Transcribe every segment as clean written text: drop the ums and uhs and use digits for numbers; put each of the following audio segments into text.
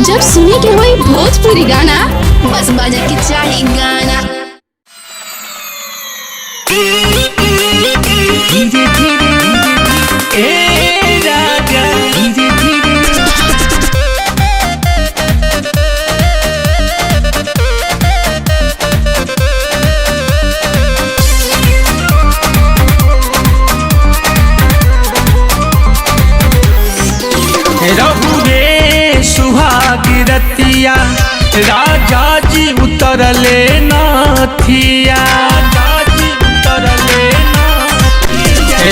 जब सुने के होई भोजपुरी गाना बस बजे के चाही गाना। धीरे धीरे ए राजा धीरे धीरे रहु रे सुहाग रतिया राजा जी उतरले नाथिया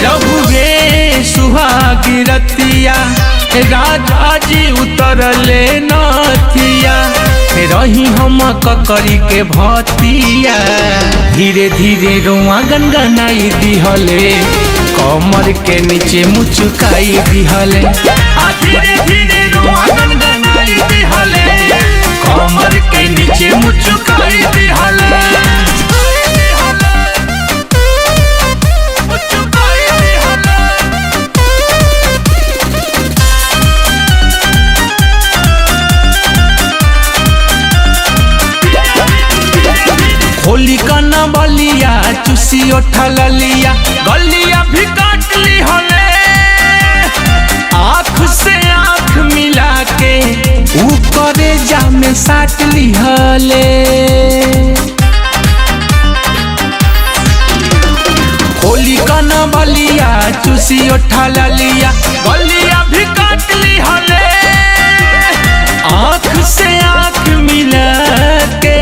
रहु रे सुहाग रतिया राजा जी उतरले नाथिया रही हम ककरी के भतिया धीरे धीरे रोआ गनगनाई दिहले कमर के नीचे मुचुकाई दिहले धीरे धीरे रोआ गनगनाई दिहले कमर के नीचे मुचुकाई दिहले होली कना बलिया चुसी उठल लिया गलिया भी काट ली हले आँख से आँख मिला के ऊपर जामे साट ली हले होली कना बलिया चुसी उठल लिया गलिया भी काट ली हले आँख से आँख मिला के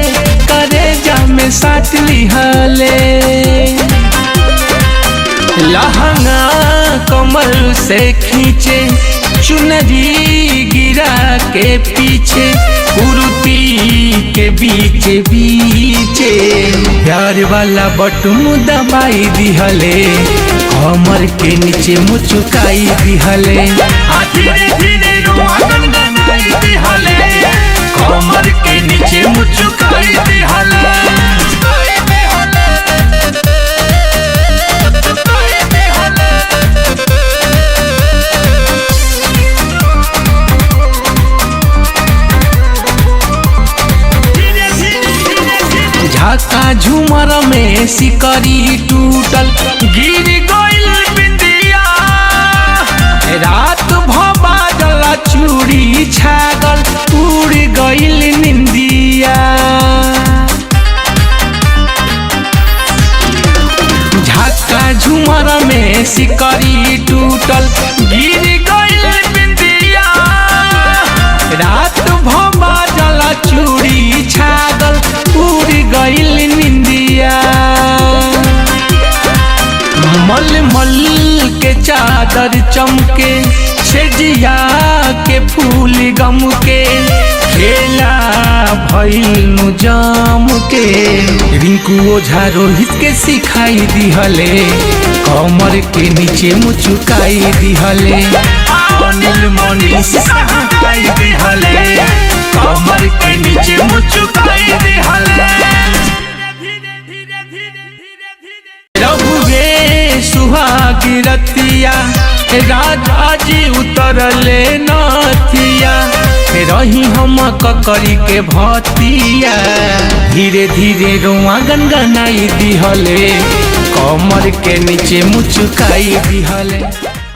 में साट ली हले लहंगा कमर से खींचे चुनरी गिरा के पीछे कुर्ती के बीचे बीचे प्यार वाला बटन दबाई दिहले कमर के नीचे मुचुकाई दिहले धीरे धीरे रोआ गनगनाई दिहले कमर के नीचे मुचुकाई दिहले झाका झूमर में सिकरी टूटल गिर गइल बिंदिया रात भबाजल चूड़ी छागल उड़ गइल निंदिया झाका झूमर में सिकरी टूटल गिर गइल बिंदिया रात भबाजल चूड़ी छागल उड़ गइल निंदिया मल मल के चादर चमके छेजिया के फूल गम के खेला भइल नु जाम के रिंकू ओझा रोहित के सिखाई दिहले कमर के नीचे मुचुकाई दिहले अनिल मनीष सिखाई दिहले कमर के नीचे मुचुकाई दिहले रहु रे सुहाग रतिया राजा जी उतरले नाथिया रही हम ककरी के भतिया धीरे धीरे रोआ गनगनाई दिहले कमर के नीचे मुचुकाई दिहले।